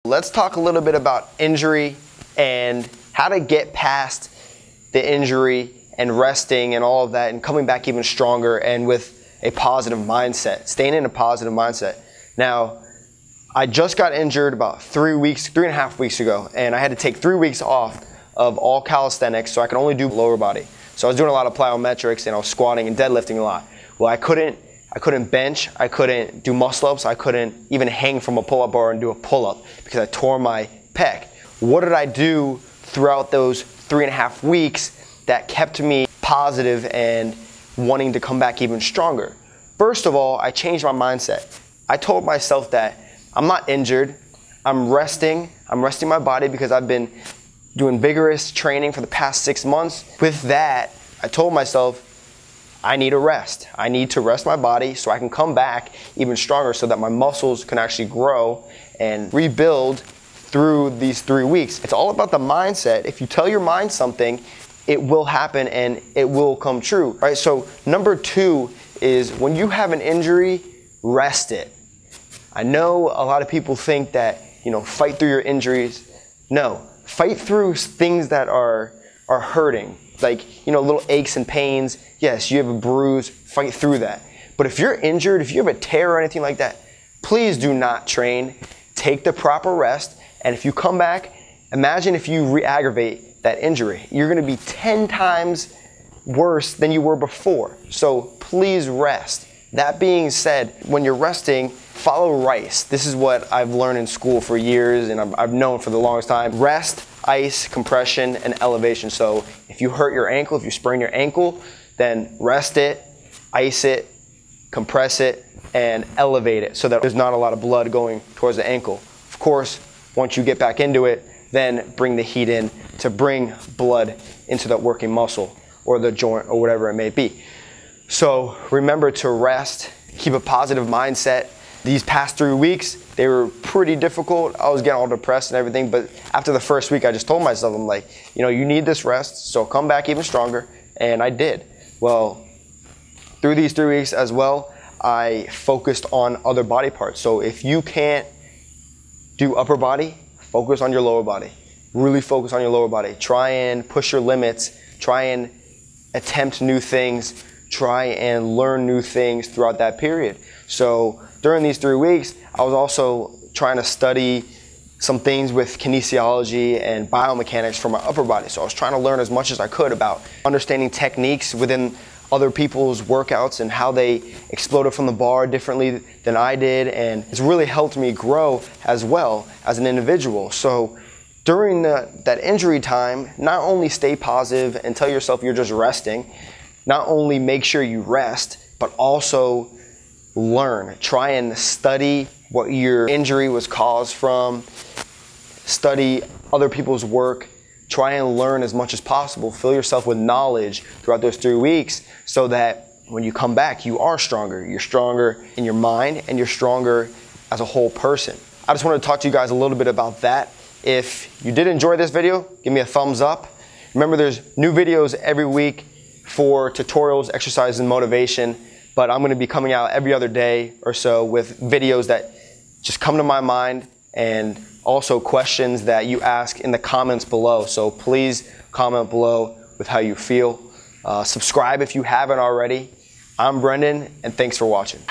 Let's talk a little bit about injury and how to get past the injury and resting and all of that and coming back even stronger and with a positive mindset, staying in a positive mindset. Now, I just got injured about 3.5 weeks ago, and I had to take 3 weeks off of all calisthenics so I could only do lower body. So I was doing a lot of plyometrics and I was squatting and deadlifting a lot. Well, I couldn't bench, I couldn't do muscle ups, I couldn't even hang from a pull-up bar and do a pull-up because I tore my pec. What did I do throughout those 3.5 weeks that kept me positive and wanting to come back even stronger? First of all, I changed my mindset. I told myself that I'm not injured, I'm resting my body because I've been doing vigorous training for the past 6 months. With that, I told myself, I need a rest. I need to rest my body so I can come back even stronger so that my muscles can actually grow and rebuild through these 3 weeks. It's all about the mindset. If you tell your mind something, it will happen and it will come true, right? So number 2 is when you have an injury, rest it. I know a lot of people think that, fight through your injuries. No, fight through things that are hurting. Like, little aches and pains. Yes, you have a bruise, fight through that. But if you're injured, if you have a tear or anything like that, please do not train. Take the proper rest. And if you come back, imagine if you re-aggravate that injury. You're gonna be 10 times worse than you were before. So please rest. That being said, when you're resting, follow RICE. This is what I've learned in school for years and I've known for the longest time. Rest, ice, compression, and elevation. So if you hurt your ankle, if you sprain your ankle, then rest it, ice it, compress it, and elevate it so that there's not a lot of blood going towards the ankle. Of course, once you get back into it, then bring the heat in to bring blood into that working muscle or the joint or whatever it may be. So remember to rest, keep a positive mindset. These past 3 weeks, they were pretty difficult. I was getting all depressed and everything, but after the first week, I just told myself, I'm like, you need this rest, so come back even stronger, and I did. Well, through these 3 weeks as well, I focused on other body parts. So if you can't do upper body, focus on your lower body. Really focus on your lower body. Try and push your limits. Try and attempt new things. Try and learn new things throughout that period. So during these 3 weeks, I was also trying to study some things with kinesiology and biomechanics for my upper body. So I was trying to learn as much as I could about understanding techniques within other people's workouts and how they exploded from the bar differently than I did. And it's really helped me grow as well as an individual. So during that injury time, not only stay positive and tell yourself you're just resting, not only make sure you rest, but also learn. Try and study what your injury was caused from. Study other people's work. Try and learn as much as possible. Fill yourself with knowledge throughout those 3 weeks so that when you come back, you are stronger. You're stronger in your mind and you're stronger as a whole person. I just wanted to talk to you guys a little bit about that. If you did enjoy this video, give me a thumbs up. Remember, there's new videos every week for tutorials, exercises, and motivation, but I'm gonna be coming out every other day or so with videos that just come to my mind and also questions that you ask in the comments below. So please comment below with how you feel. Subscribe if you haven't already. I'm Brendan, and thanks for watching.